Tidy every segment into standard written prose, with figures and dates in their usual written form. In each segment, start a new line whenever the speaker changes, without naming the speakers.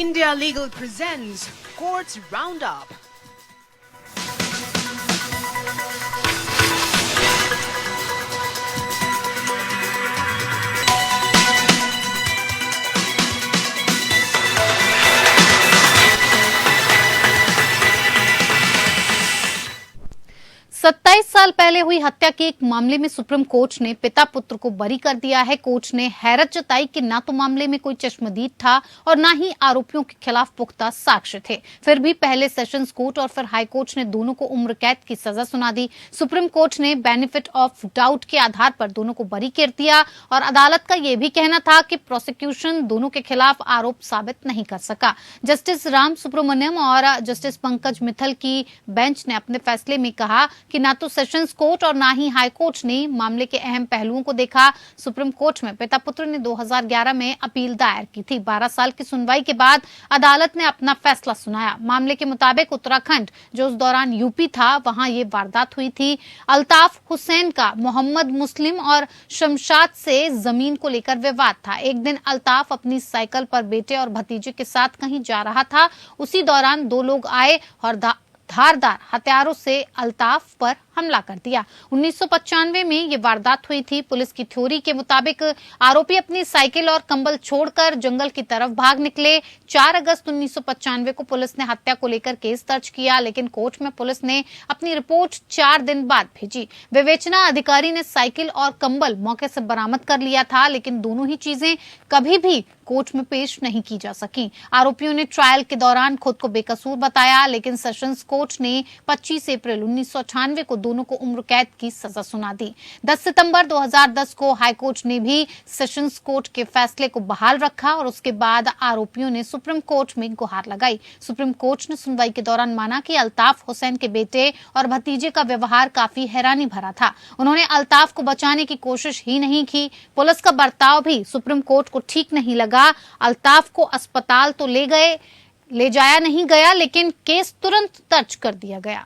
India Legal presents Courts Roundup.
सत्ताईस साल पहले हुई हत्या के एक मामले में सुप्रीम कोर्ट ने पिता पुत्र को बरी कर दिया है। कोर्ट ने हैरत जताई कि न तो मामले में कोई चश्मदीद था और न ही आरोपियों के खिलाफ पुख्ता साक्ष्य थे। फिर भी पहले सेशंस कोर्ट और फिर हाई कोर्ट ने दोनों को उम्र कैद की सजा सुना दी। सुप्रीम कोर्ट ने बेनिफिट ऑफ डाउट के आधार पर दोनों को बरी कर दिया और अदालत का यह भी कहना था कि प्रोसिक्यूशन दोनों के खिलाफ आरोप साबित नहीं कर सका। जस्टिस राम सुब्रमण्यम और जस्टिस पंकज मित्तल की बेंच ने अपने फैसले में कहा कि न तो सेशंस कोर्ट और न ही हाई कोर्ट ने मामले के अहम पहलुओं को देखा। सुप्रीम कोर्ट में पिता पुत्र ने 2011 में अपील दायर की थी। 12 साल की सुनवाई के बाद अदालत ने अपना फैसला सुनाया। मामले के मुताबिक उत्तराखंड जो उस दौरान यूपी था, वहां ये वारदात हुई थी। अल्ताफ हुसैन का मोहम्मद मुस्लिम और शमशाद से जमीन को लेकर विवाद था। एक दिन अल्ताफ अपनी साइकिल पर बेटे और भतीजे के साथ कहीं जा रहा था। उसी दौरान दो लोग आए और धारदार हथियारों से अल्ताफ पर हमला कर दिया। 1995 में ये वारदात हुई थी। पुलिस की थ्योरी के मुताबिक आरोपी अपनी साइकिल और कंबल छोड़कर जंगल की तरफ भाग निकले। 4 अगस्त 1995 को पुलिस ने हत्या को लेकर केस दर्ज किया, लेकिन कोर्ट में पुलिस ने अपनी रिपोर्ट 4 दिन बाद भेजी। विवेचना अधिकारी ने साइकिल और कंबल मौके से बरामद कर लिया था, लेकिन दोनों ही चीजें कभी भी कोर्ट में पेश नहीं की जा सकी। आरोपियों ने ट्रायल के दौरान खुद को बेकसूर बताया, लेकिन सेशंस कोर्ट ने 25 अप्रैल 1998 को दोनों को उम्र कैद की सजा सुना दी। 10 सितंबर 2010 को हाई कोर्ट ने भी सेशंस कोर्ट के फैसले को बहाल रखा और उसके बाद आरोपियों ने सुप्रीम कोर्ट में गुहार लगाई। सुप्रीम कोर्ट ने सुनवाई के दौरान माना कि अल्ताफ हुसैन के बेटे और भतीजे का व्यवहार काफी हैरानी भरा था। उन्होंने अल्ताफ को बचाने की कोशिश ही नहीं की। पुलिस का बर्ताव भी सुप्रीम कोर्ट को ठीक नहीं लगा। अल्ताफ को अस्पताल तो ले जाया नहीं गया, लेकिन केस तुरंत दर्ज कर दिया गया।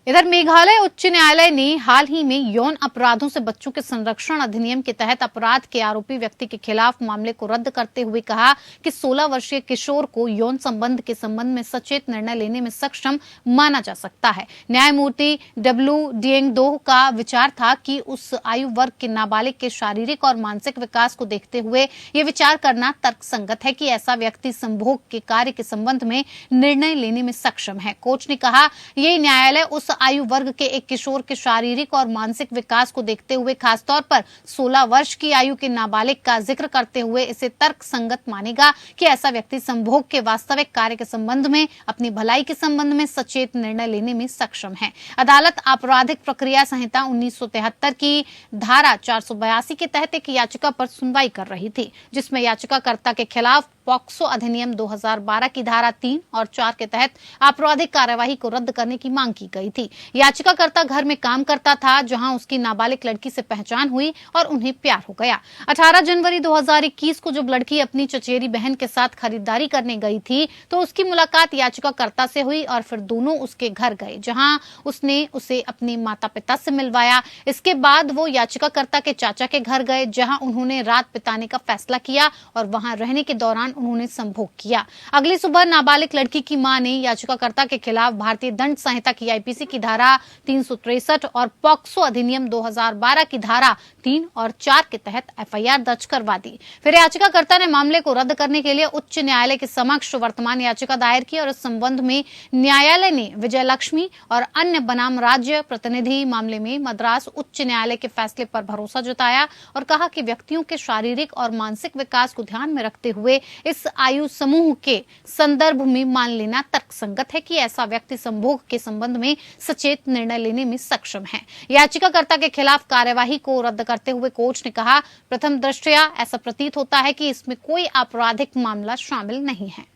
इधर मेघालय उच्च न्यायालय ने हाल ही में यौन अपराधों से बच्चों के संरक्षण अधिनियम के तहत अपराध के आरोपी व्यक्ति के खिलाफ मामले को रद्द करते हुए कहा कि 16 वर्षीय किशोर को यौन संबंध के संबंध में सचेत निर्णय लेने में सक्षम माना जा सकता है। न्यायमूर्ति डब्ल्यू डिएंगडोह का विचार था कि उस आयु वर्ग के नाबालिग के शारीरिक और मानसिक विकास को देखते हुए ये विचार करना तर्कसंगत है कि ऐसा व्यक्ति संभोग के कार्य के संबंध में निर्णय लेने में सक्षम है। कोर्ट ने कहा ये न्यायालय उस आयु वर्ग के एक किशोर के शारीरिक और मानसिक विकास को देखते हुए खासतौर पर 16 वर्ष की आयु के नाबालिग का जिक्र करते हुए इसे तर्क संगत मानेगा कि ऐसा व्यक्ति संभोग के वास्तविक कार्य के संबंध में, अपनी भलाई के संबंध में सचेत निर्णय लेने में सक्षम है। अदालत आपराधिक प्रक्रिया संहिता 1973 की धारा 482 के तहत एक याचिका पर सुनवाई कर रही थी, जिसमें याचिकाकर्ता के खिलाफ पॉक्सो अधिनियम 2012 की धारा 3 और 4 के तहत आपराधिक कार्यवाही को रद्द करने की मांग की गई थी। याचिकाकर्ता घर में काम करता था, जहां उसकी नाबालिग लड़की से पहचान हुई और उन्हें प्यार हो गया। 18 जनवरी 2021 को जब लड़की अपनी चचेरी बहन के साथ खरीदारी करने गई थी, तो उसकी मुलाकात याचिकाकर्ता से हुई और फिर दोनों उसके घर गए, जहां उसने उसे अपने माता पिता से मिलवाया। इसके बाद वो याचिकाकर्ता के चाचा के घर गए, जहां उन्होंने रात बिताने का फैसला किया और वहां रहने के दौरान उन्होंने संभोग किया। अगली सुबह नाबालिग लड़की की मां ने याचिकाकर्ता के खिलाफ भारतीय दंड संहिता की आईपीसी की धारा 363 और पॉक्सो अधिनियम 2012 की धारा 3 और 4 के तहत एफआईआर दर्ज करवा दी। फिर याचिकाकर्ता ने मामले को रद्द करने के लिए उच्च न्यायालय के समक्ष वर्तमान याचिका दायर की और इस संबंध में न्यायालय ने विजय लक्ष्मी और अन्य बनाम राज्य प्रतिनिधि मामले में मद्रास उच्च न्यायालय के फैसले पर भरोसा जताया और कहा कि व्यक्तियों के शारीरिक और मानसिक विकास को ध्यान में रखते हुए इस आयु समूह के संदर्भ में मान लेना तर्कसंगत है कि ऐसा व्यक्ति संभोग के संबंध में सचेत निर्णय लेने में सक्षम है। याचिकाकर्ता के खिलाफ कार्यवाही को रद्द करते हुए कोर्ट ने कहा, प्रथम दृष्टया ऐसा प्रतीत होता है कि इसमें कोई आपराधिक मामला शामिल नहीं है।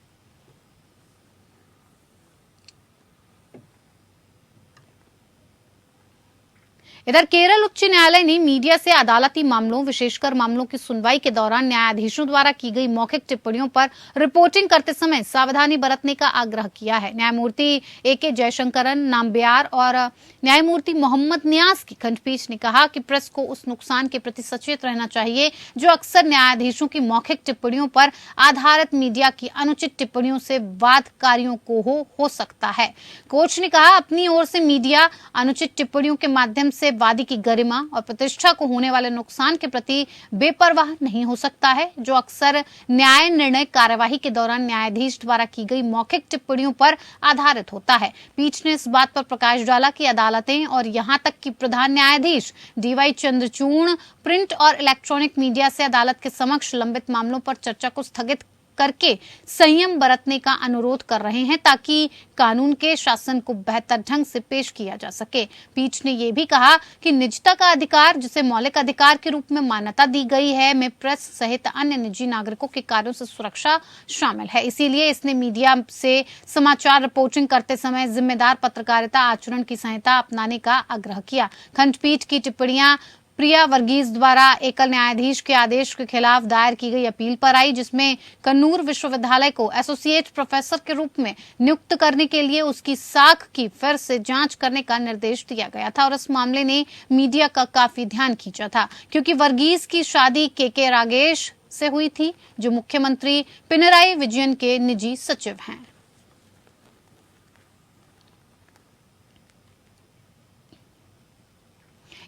इधर केरल उच्च न्यायालय ने मीडिया से अदालती मामलों विशेषकर मामलों की सुनवाई के दौरान न्यायाधीशों द्वारा की गई मौखिक टिप्पणियों पर रिपोर्टिंग करते समय सावधानी बरतने का आग्रह किया है। न्यायमूर्ति ए.के. जयशंकरन नाम्बियार और न्यायमूर्ति मोहम्मद नियाज की खंडपीठ ने कहा कि प्रेस को उस नुकसान के प्रति सचेत रहना चाहिए जो अक्सर न्यायाधीशों की मौखिक टिप्पणियों पर आधारित मीडिया की अनुचित टिप्पणियों से वादकारियों को हो सकता है। कोर्ट ने कहा अपनी ओर से मीडिया अनुचित टिप्पणियों के माध्यम से वादी की गरिमा और प्रतिष्ठा को होने वाले नुकसान के प्रति बेपरवाह नहीं हो सकता है जो अक्सर न्याय निर्णय कार्यवाही के दौरान न्यायाधीश द्वारा की गई मौखिक टिप्पणियों पर आधारित होता है। पीठ ने इस बात पर प्रकाश डाला कि अदालतें और यहां तक कि प्रधान न्यायाधीश डी.वाई. चंद्रचूड़ प्रिंट और इलेक्ट्रॉनिक मीडिया से अदालत के समक्ष लंबित मामलों पर चर्चा को स्थगित करके संयम बरतने का अनुरोध कर रहे हैं ताकि कानून के शासन को बेहतर ढंग से पेश किया जा सके। पीठ ने यह भी कहा कि निजता का अधिकार जिसे मौलिक अधिकार के रूप में मान्यता दी गई है में प्रेस सहित अन्य निजी नागरिकों के कार्यों से सुरक्षा शामिल है। इसीलिए इसने मीडिया से समाचार रिपोर्टिंग करते समय जिम्मेदार पत्रकारिता आचरण की संहिता अपनाने का आग्रह किया। खंडपीठ की टिप्पणियां प्रिया वर्गीस द्वारा एकल न्यायाधीश के आदेश के खिलाफ दायर की गई अपील पर आई जिसमें कन्नूर विश्वविद्यालय को एसोसिएट प्रोफेसर के रूप में नियुक्त करने के लिए उसकी साख की फिर से जांच करने का निर्देश दिया गया था और इस मामले ने मीडिया का काफी ध्यान खींचा था क्योंकि वर्गीस की शादी के रागेश से हुई थी जो मुख्यमंत्री पिनराई विजयन के निजी सचिव हैं।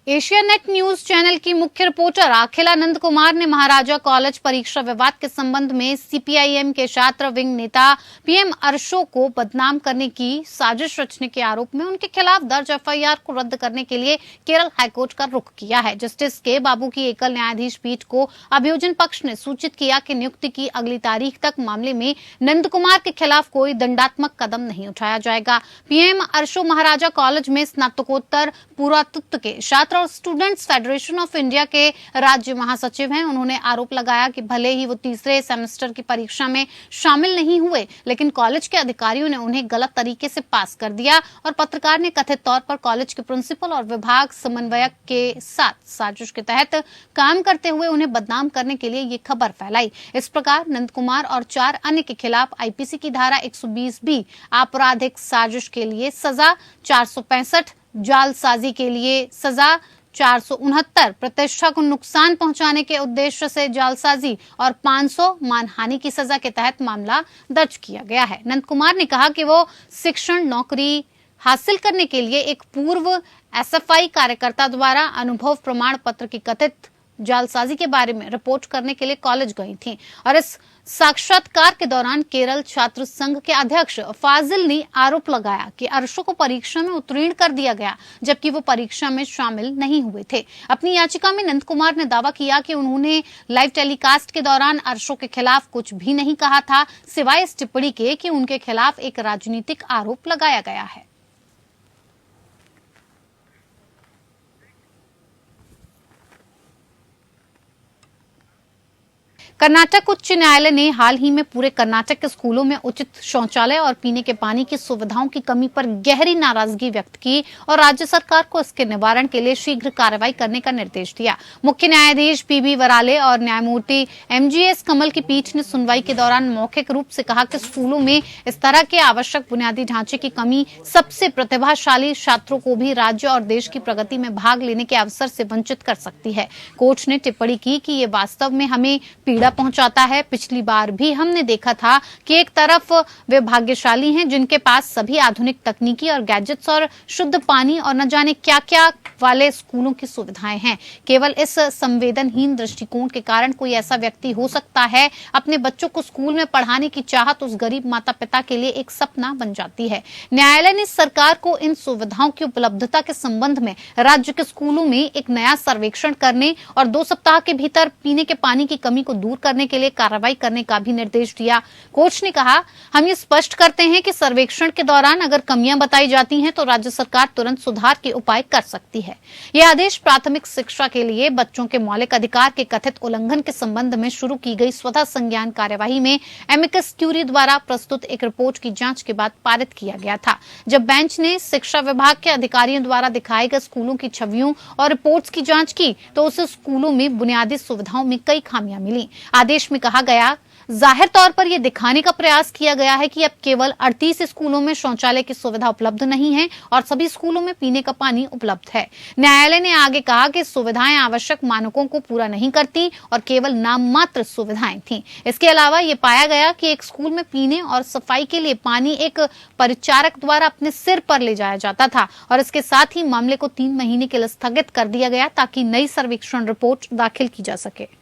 एशिया नेट न्यूज चैनल की मुख्य रिपोर्टर अखिला नंद कुमार ने महाराजा कॉलेज परीक्षा विवाद के संबंध में सीपीआईएम के छात्र विंग नेता पीएम अर्शो को बदनाम करने की साजिश रचने के आरोप में उनके खिलाफ दर्ज एफआईआर को रद्द करने के लिए केरल हाईकोर्ट का रुख किया है। जस्टिस के बाबू की एकल न्यायाधीश पीठ को अभियोजन पक्ष ने सूचित किया कि नियुक्ति की अगली तारीख तक मामले में नंद कुमार के खिलाफ कोई दंडात्मक कदम नहीं उठाया जाएगा। पीएम अर्शो महाराजा कॉलेज में स्नातकोत्तर पुरातत्व के छात्र और स्टूडेंट्स फेडरेशन ऑफ इंडिया के राज्य महासचिव हैं। उन्होंने आरोप लगाया कि भले ही वो तीसरे सेमेस्टर की परीक्षा में शामिल नहीं हुए लेकिन कॉलेज के अधिकारियों ने उन्हें गलत तरीके से पास कर दिया और पत्रकार ने कथित तौर पर कॉलेज के प्रिंसिपल और विभाग समन्वयक के साथ साजिश के तहत काम करते हुए उन्हें बदनाम करने के लिए ये खबर फैलाई। इस प्रकार नंद कुमार और 4 अन्य के खिलाफ आईपीसी की धारा 120 बी आपराधिक साजिश के लिए सजा, 465 जालसाजी के लिए सजा, 469 प्रतिष्ठा को नुकसान पहुंचाने के उद्देश्य से जालसाजी और 500 मानहानि की सजा के तहत मामला दर्ज किया गया है। नंद कुमार ने कहा कि वो शिक्षण नौकरी हासिल करने के लिए एक पूर्व एसएफआई कार्यकर्ता द्वारा अनुभव प्रमाण पत्र की कथित जालसाजी के बारे में रिपोर्ट करने के लिए कॉलेज गई थी और इस साक्षात्कार के दौरान केरल छात्र संघ के अध्यक्ष फाजिल ने आरोप लगाया कि अर्शो को परीक्षा में उत्तीर्ण कर दिया गया जबकि वो परीक्षा में शामिल नहीं हुए थे। अपनी याचिका में नंद कुमार ने दावा किया कि उन्होंने लाइव टेलीकास्ट के दौरान अर्शो के खिलाफ कुछ भी नहीं कहा था सिवाय इस टिप्पणी के कि उनके खिलाफ एक राजनीतिक आरोप लगाया गया है। कर्नाटक उच्च न्यायालय ने हाल ही में पूरे कर्नाटक के स्कूलों में उचित शौचालय और पीने के पानी की सुविधाओं की कमी पर गहरी नाराजगी व्यक्त की और राज्य सरकार को इसके निवारण के लिए शीघ्र कार्रवाई करने का निर्देश दिया। मुख्य न्यायाधीश पीबी वराले और न्यायमूर्ति एमजीएस कमल की पीठ ने सुनवाई के दौरान मौखिक रूप से कहा कि स्कूलों में इस तरह के आवश्यक बुनियादी ढांचे की कमी सबसे प्रतिभाशाली छात्रों को भी राज्य और देश की प्रगति में भाग लेने के अवसर से वंचित कर सकती है। कोर्ट ने टिप्पणी की कि ये वास्तव में हमें पीड़ा पहुंचाता है। पिछली बार भी हमने देखा था कि एक तरफ वे भाग्यशाली हैं जिनके पास सभी आधुनिक तकनीकी और गैजेट्स और शुद्ध पानी और न जाने क्या-क्या वाले स्कूलों की सुविधाएं हैं। केवल इस संवेदनहीन दृष्टिकोण के कारण कोई ऐसा व्यक्ति हो सकता है अपने बच्चों को स्कूल में पढ़ाने की चाहत उस गरीब माता पिता के लिए एक सपना बन जाती है। न्यायालय ने सरकार को इन सुविधाओं की उपलब्धता के संबंध में राज्य के स्कूलों में एक नया सर्वेक्षण करने और 2 सप्ताह के भीतर पीने के पानी की कमी को दूर करने के लिए कार्रवाई करने का भी निर्देश दिया। कोच ने कहा, हम ये स्पष्ट करते हैं कि सर्वेक्षण के दौरान अगर कमियां बताई जाती हैं तो राज्य सरकार तुरंत सुधार के उपाय कर सकती है। यह आदेश प्राथमिक शिक्षा के लिए बच्चों के मौलिक अधिकार के कथित उल्लंघन के संबंध में शुरू की गई स्वतः संज्ञान कार्यवाही में एमिकस क्यूरी द्वारा प्रस्तुत एक रिपोर्ट की जांच के बाद पारित किया गया था। जब बेंच ने शिक्षा विभाग के अधिकारियों द्वारा दिखाए गए स्कूलों की छवियों और रिपोर्ट्स की जांच की तो उस स्कूलों में बुनियादी सुविधाओं में कई खामियां मिली। आदेश में कहा गया, जाहिर तौर पर यह दिखाने का प्रयास किया गया है कि अब केवल 38 स्कूलों में शौचालय की सुविधा उपलब्ध नहीं है और सभी स्कूलों में पीने का पानी उपलब्ध है। न्यायालय ने आगे कहा कि सुविधाएं आवश्यक मानकों को पूरा नहीं करती और केवल नाम मात्र सुविधाएं थीं। इसके अलावा यह पाया गया कि एक स्कूल में पीने और सफाई के लिए पानी एक परिचारक द्वारा अपने सिर पर ले जाया जाता था और इसके साथ ही मामले को 3 महीने के लिए स्थगित कर दिया गया ताकि नई सर्वेक्षण रिपोर्ट दाखिल की जा सके।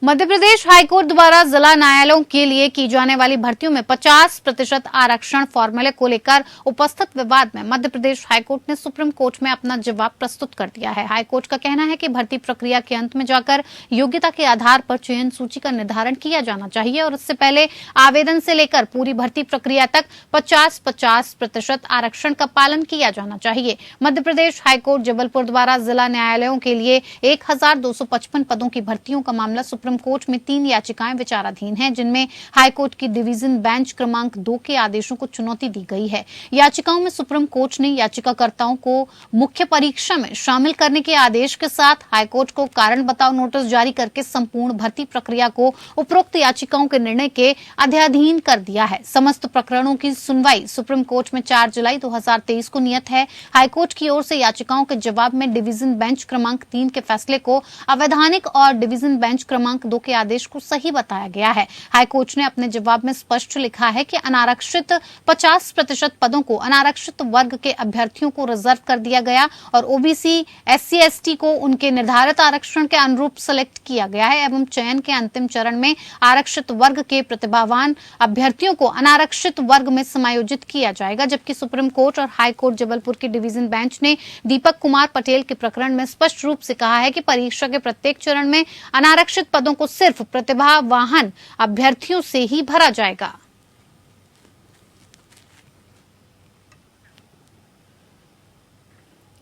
मध्य प्रदेश हाईकोर्ट द्वारा जिला न्यायालयों के लिए की जाने वाली भर्तियों में 50% आरक्षण फॉर्मूले को लेकर उपस्थित विवाद में मध्य प्रदेश हाईकोर्ट ने सुप्रीम कोर्ट में अपना जवाब प्रस्तुत कर दिया है। हाईकोर्ट का कहना है कि भर्ती प्रक्रिया के अंत में जाकर योग्यता के आधार पर चयन सूची का निर्धारण किया जाना चाहिए और इससे पहले आवेदन से लेकर पूरी भर्ती प्रक्रिया तक 50-50% आरक्षण का पालन किया जाना चाहिए। मध्य प्रदेश हाईकोर्ट जबलपुर द्वारा जिला न्यायालयों के लिए 1255 पदों की भर्तियों का मामला सुप्रीम कोर्ट में 3 याचिकाएं विचाराधीन हैं, जिनमें हाईकोर्ट की डिवीजन बेंच क्रमांक 2 के आदेशों को चुनौती दी गई है। याचिकाओं में सुप्रीम कोर्ट ने याचिकाकर्ताओं को मुख्य परीक्षा में शामिल करने के आदेश के साथ हाईकोर्ट को कारण बताओ नोटिस जारी करके संपूर्ण भर्ती प्रक्रिया को उपरोक्त याचिकाओं के निर्णय के अध्याधीन कर दिया है। समस्त प्रकरणों की सुनवाई सुप्रीम कोर्ट में 4 जुलाई 2023 को नियत है। हाईकोर्ट की ओर से याचिकाओं के जवाब में डिवीजन बेंच क्रमांक 3 के फैसले को अवैधानिक और डिवीजन बेंच क्रमांक 2 के आदेश को सही बताया गया है। हाईकोर्ट ने अपने जवाब में स्पष्ट लिखा है कि अनारक्षित 50% पदों को अनारक्षित वर्ग के अभ्यर्थियों को रिजर्व कर दिया गया और ओबीसी, SC/ST को उनके निर्धारित आरक्षण के अनुरूप सेलेक्ट किया गया है एवं चयन के अंतिम चरण में आरक्षित वर्ग के प्रतिभावान अभ्यर्थियों को अनारक्षित वर्ग में समायोजित किया जाएगा। जबकि सुप्रीम कोर्ट और हाईकोर्ट जबलपुर की डिवीजन बेंच ने दीपक कुमार पटेल के प्रकरण में स्पष्ट रूप से कहा है कि परीक्षा के प्रत्येक चरण में अनारक्षित पदों को सिर्फ प्रतिभावान अभ्यर्थियों से ही भरा जाएगा।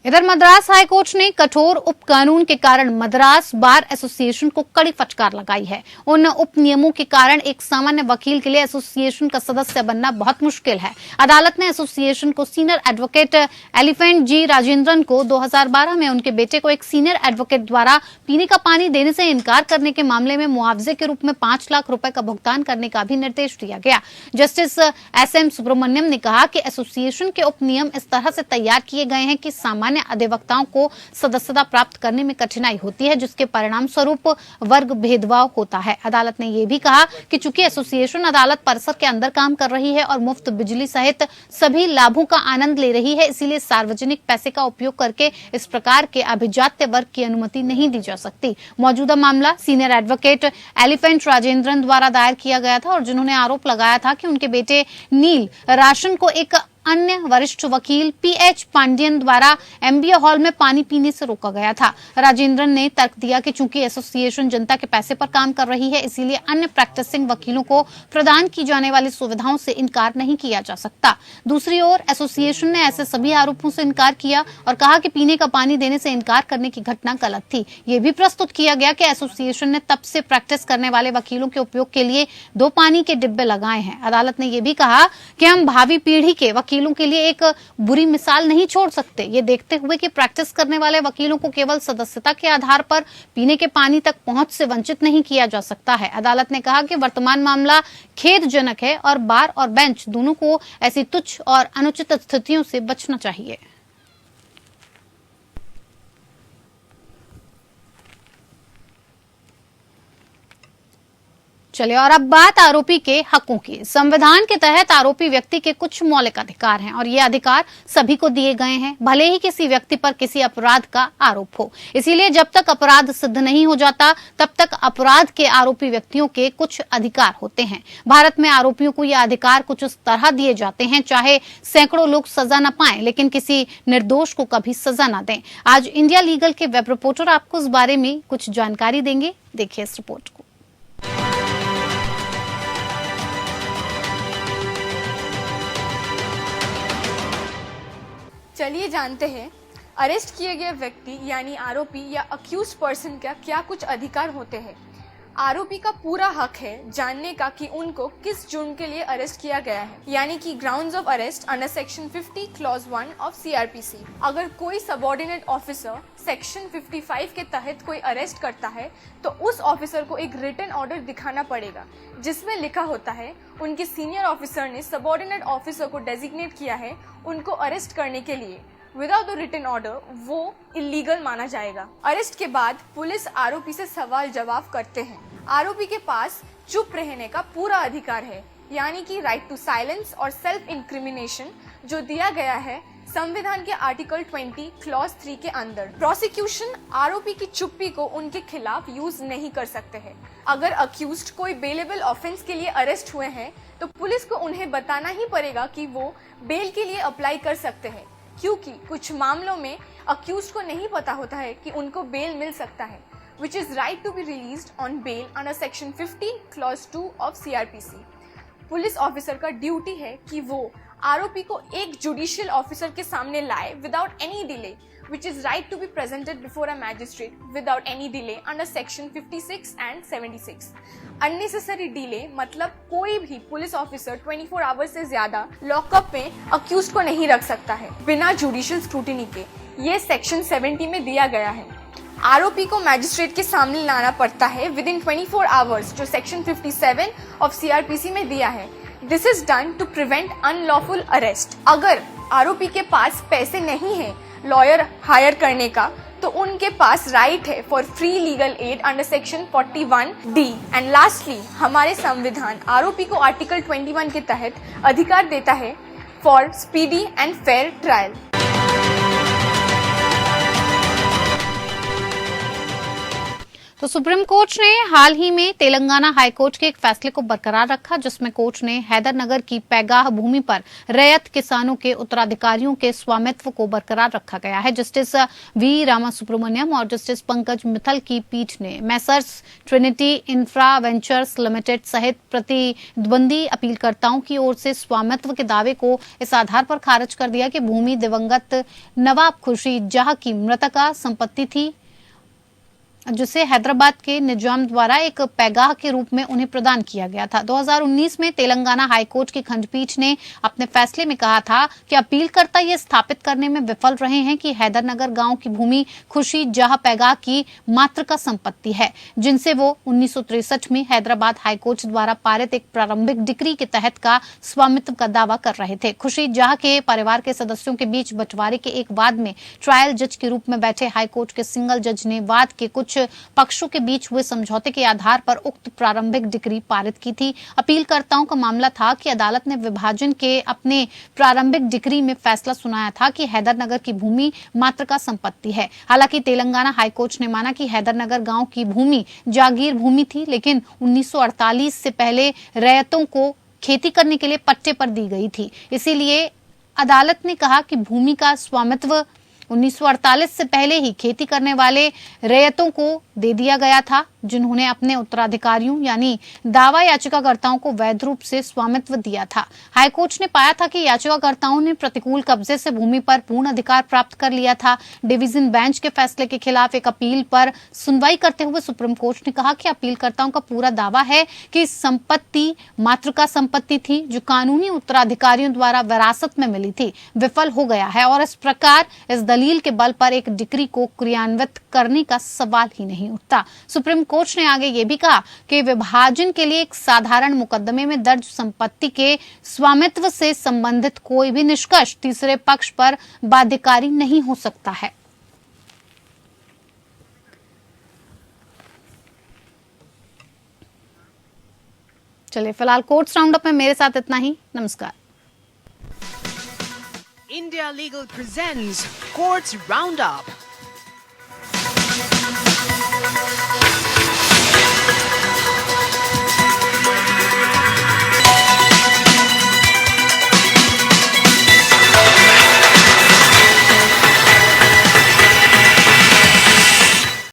इधर मद्रास हाईकोर्ट ने कठोर उप कानून के कारण मद्रास बार एसोसिएशन को कड़ी फटकार लगाई है। उन उप नियमों के कारण एक सामान्य वकील के लिए एसोसिएशन का सदस्य बनना बहुत मुश्किल है। अदालत ने एसोसिएशन को सीनियर एडवोकेट एलिफेंट जी राजेंद्रन को 2012 में उनके बेटे को एक सीनियर एडवोकेट द्वारा पीने का पानी देने से इनकार करने के मामले में मुआवजे के रूप में 5 लाख रुपए का भुगतान करने का भी निर्देश दिया गया। जस्टिस SM सुब्रमण्यम ने कहा कि एसोसिएशन के उप नियम इस तरह से तैयार किए गए हैं कि सामान्य अधिवक्ताओं को सदस्यता प्राप्त करने में कठिनाई होती है, जिसके परिणाम स्वरूप वर्ग भेदभाव होता है। अदालत ने यह भी कहा कि चूंकि एसोसिएशन अदालत परिसर के अंदर काम कर रही है और मुफ्त बिजली सहित सभी लाभों का आनंद ले रही है, इसलिए सार्वजनिक पैसे का उपयोग करके इस प्रकार के अभिजात्य वर्ग की अनुमति नहीं दी जा सकती। मौजूदा मामला सीनियर एडवोकेट एलिफेंट राजेंद्रन द्वारा दायर किया गया था और जिन्होंने आरोप लगाया था कि उनके बेटे नील राशन को एक अन्य वरिष्ठ वकील PH पांडियन द्वारा MBA हॉल में पानी पीने से रोका गया था। राजेंद्रन ने तर्क दिया कि चूंकि एसोसिएशन जनता के पैसे पर काम कर रही है, इसीलिए अन्य प्रैक्टिसिंग वकीलों को प्रदान की जाने वाली सुविधाओं से इनकार नहीं किया जा सकता। दूसरी ओर एसोसिएशन ने ऐसे सभी आरोपों से इनकार किया और कहा कि पीने का पानी देने से इनकार करने की घटना गलत थी। ये भी प्रस्तुत किया गया कि एसोसिएशन ने तब से प्रैक्टिस करने वाले वकीलों के उपयोग के लिए 2 पानी के डिब्बे लगाए हैं। अदालत ने यह भी कहा कि हम भावी पीढ़ी के वकीलों के लिए एक बुरी मिसाल नहीं छोड़ सकते, ये देखते हुए कि प्रैक्टिस करने वाले वकीलों को केवल सदस्यता के आधार पर पीने के पानी तक पहुंच से वंचित नहीं किया जा सकता है। अदालत ने कहा कि वर्तमान मामला खेदजनक है और बार और बेंच दोनों को ऐसी तुच्छ और अनुचित स्थितियों से बचना चाहिए। चलिए और अब बात आरोपी के हकों की। संविधान के तहत आरोपी व्यक्ति के कुछ मौलिक अधिकार हैं और ये अधिकार सभी को दिए गए हैं, भले ही किसी व्यक्ति पर किसी अपराध का आरोप हो। इसीलिए जब तक अपराध सिद्ध नहीं हो जाता तब तक अपराध के आरोपी व्यक्तियों के कुछ अधिकार होते हैं। भारत में आरोपियों को ये अधिकार कुछ इस तरह दिए जाते हैं, चाहे सैकड़ों लोग सजा न पाएं लेकिन किसी निर्दोष को कभी सजा न दें। आज इंडिया लीगल के वेब रिपोर्टर आपको इस बारे में कुछ जानकारी देंगे, देखिए इस रिपोर्ट को।
चलिए जानते हैं अरेस्ट किए गए व्यक्ति यानी आरोपी या अक्यूज्ड पर्सन का क्या कुछ अधिकार होते हैं। आरोपी का पूरा हक है जानने का कि उनको किस जुर्म के लिए अरेस्ट किया गया है, यानी कि grounds of arrest under section 50 clause 1 of CrPC. अगर कोई सबऑर्डिनेट ऑफिसर सेक्शन 55 के तहत कोई अरेस्ट करता है तो उस ऑफिसर को एक रिटन ऑर्डर दिखाना पड़ेगा जिसमें लिखा होता है उनके सीनियर ऑफिसर ने सबऑर्डिनेट ऑफिसर को डेजिग्नेट किया है उनको अरेस्ट करने के लिए। विदाउट द रिटन ऑर्डर वो इलीगल माना जाएगा। अरेस्ट के बाद पुलिस आरोपी से सवाल जवाब करते हैं। आरोपी के पास चुप रहने का पूरा अधिकार है, यानी कि राइट टू साइलेंस और सेल्फ इंक्रिमिनेशन जो दिया गया है संविधान के आर्टिकल 20 क्लॉज 3 के अंदर। प्रोसिक्यूशन आरोपी की चुप्पी को उनके खिलाफ यूज नहीं कर सकते हैं। अगर अक्यूज्ड कोई बेलेबल ऑफेंस के लिए अरेस्ट हुए हैं तो पुलिस को उन्हें बताना ही पड़ेगा कि वो बेल के लिए अप्लाई कर सकते हैं, क्योंकि कुछ मामलों में अक्यूज्ड को नहीं पता होता है कि उनको बेल मिल सकता है, which is right to be released on bail under section 50 clause 2 of CRPC। Police officer का ड्यूटी है कि वो आरोपी को एक जुडिशियल ऑफिसर के सामने लाए without any delay, which is right to be presented before a magistrate without any delay under section 56 and 76। Unnecessary delay मतलब कोई भी पुलिस ऑफिसर 24 आवर्स से ज्यादा लॉकअप में अक्यूज्ड को नहीं रख सकता है बिना जुडिशियल स्क्रूटिनी के। ये सेक्शन 70 में दिया गया है। आरोपी को मैजिस्ट्रेट के सामने लाना पड़ता है विद इन 24 आवर्स जो सेक्शन 57 ऑफ सीआरपीसी में दिया है। This is done to prevent unlawful arrest. अगर आरोपी के पास पैसे नहीं है लॉयर हायर करने का तो उनके पास राइट है for free legal aid under section 41D। And lastly हमारे संविधान आरोपी को आर्टिकल 21 के तहत अधिकार देता है for speedy and fair trial.
तो सुप्रीम कोर्ट ने हाल ही में तेलंगाना हाईकोर्ट के एक फैसले को बरकरार रखा जिसमें कोर्ट ने हैदरनगर की पैगाह भूमि पर रैयत किसानों के उत्तराधिकारियों के स्वामित्व को बरकरार रखा गया है। जस्टिस वी रामासुब्रमण्यम और जस्टिस पंकज मित्तल की पीठ ने Messrs Trinity infra ventures limited सहित प्रतिद्वंदी अपीलकर्ताओं की ओर से स्वामित्व के दावे को इस आधार पर खारिज कर दिया कि भूमि दिवंगत नवाब खुर्शीद जहां की मृतका संपत्ति थी जिसे हैदराबाद के निजाम द्वारा एक पैगाह के रूप में उन्हें प्रदान किया गया था। 2019 में तेलंगाना हाईकोर्ट की खंडपीठ ने अपने फैसले में कहा था कि अपीलकर्ता ये स्थापित करने में विफल रहे हैं कि हैदरनगर गांव की भूमि खुर्शीद जहां पैगाह की मातृका संपत्ति है, जिनसे वो 1963 में हैदराबाद हाईकोर्ट द्वारा पारित एक प्रारंभिक डिक्री के तहत का स्वामित्व का दावा कर रहे थे। खुर्शीद जहां के परिवार के सदस्यों के बीच बंटवारे के एक वाद में ट्रायल जज के रूप में बैठे हाईकोर्ट के सिंगल जज ने वाद के कुछ पक्षों के बीच हुए समझौते के आधार पर उक्त प्रारंभिक डिक्री पारित की थी। अपीलकर्ताओं का मामला था कि अदालत ने विभाजन के अपने प्रारंभिक डिक्री में फैसला सुनाया था कि हैदरनगर की भूमि मातृका संपत्ति है। हालांकि तेलंगाना हाईकोर्ट ने माना कि हैदरनगर गांव की भूमि जागीर भूमि थी, लेकिन 1948 से पहले रैयतों को खेती करने के लिए पट्टे पर दी गई थी। इसीलिए अदालत ने कहा कि भूमि का स्वामित्व 1948 से पहले ही खेती करने वाले रैयतों को दे दिया गया था, जिन्होंने अपने उत्तराधिकारियों यानी दावा याचिकाकर्ताओं को वैध रूप से स्वामित्व दिया था। हाईकोर्ट ने पाया था कि याचिकाकर्ताओं ने प्रतिकूल कब्जे से भूमि पर पूर्ण अधिकार प्राप्त कर लिया था। डिवीजन बेंच के फैसले के खिलाफ एक अपील पर सुनवाई करते हुए सुप्रीम कोर्ट ने कहा कि अपीलकर्ताओं का पूरा दावा है कि संपत्ति मातृका संपत्ति थी जो कानूनी उत्तराधिकारियों द्वारा विरासत में मिली थी, विफल हो गया है और इस प्रकार इस दलील के बल पर एक डिक्री को क्रियान्वित करने का सवाल ही नहीं उठता। सुप्रीम कोर्ट ने आगे ये भी कहा कि विभाजन के लिए एक साधारण मुकदमे में दर्ज संपत्ति के स्वामित्व से संबंधित कोई भी निष्कर्ष तीसरे पक्ष पर बाध्यकारी नहीं हो सकता है। चलिए फिलहाल कोर्ट्स राउंडअप में मेरे साथ इतना ही। नमस्कार।
India Legal presents Courts Roundup.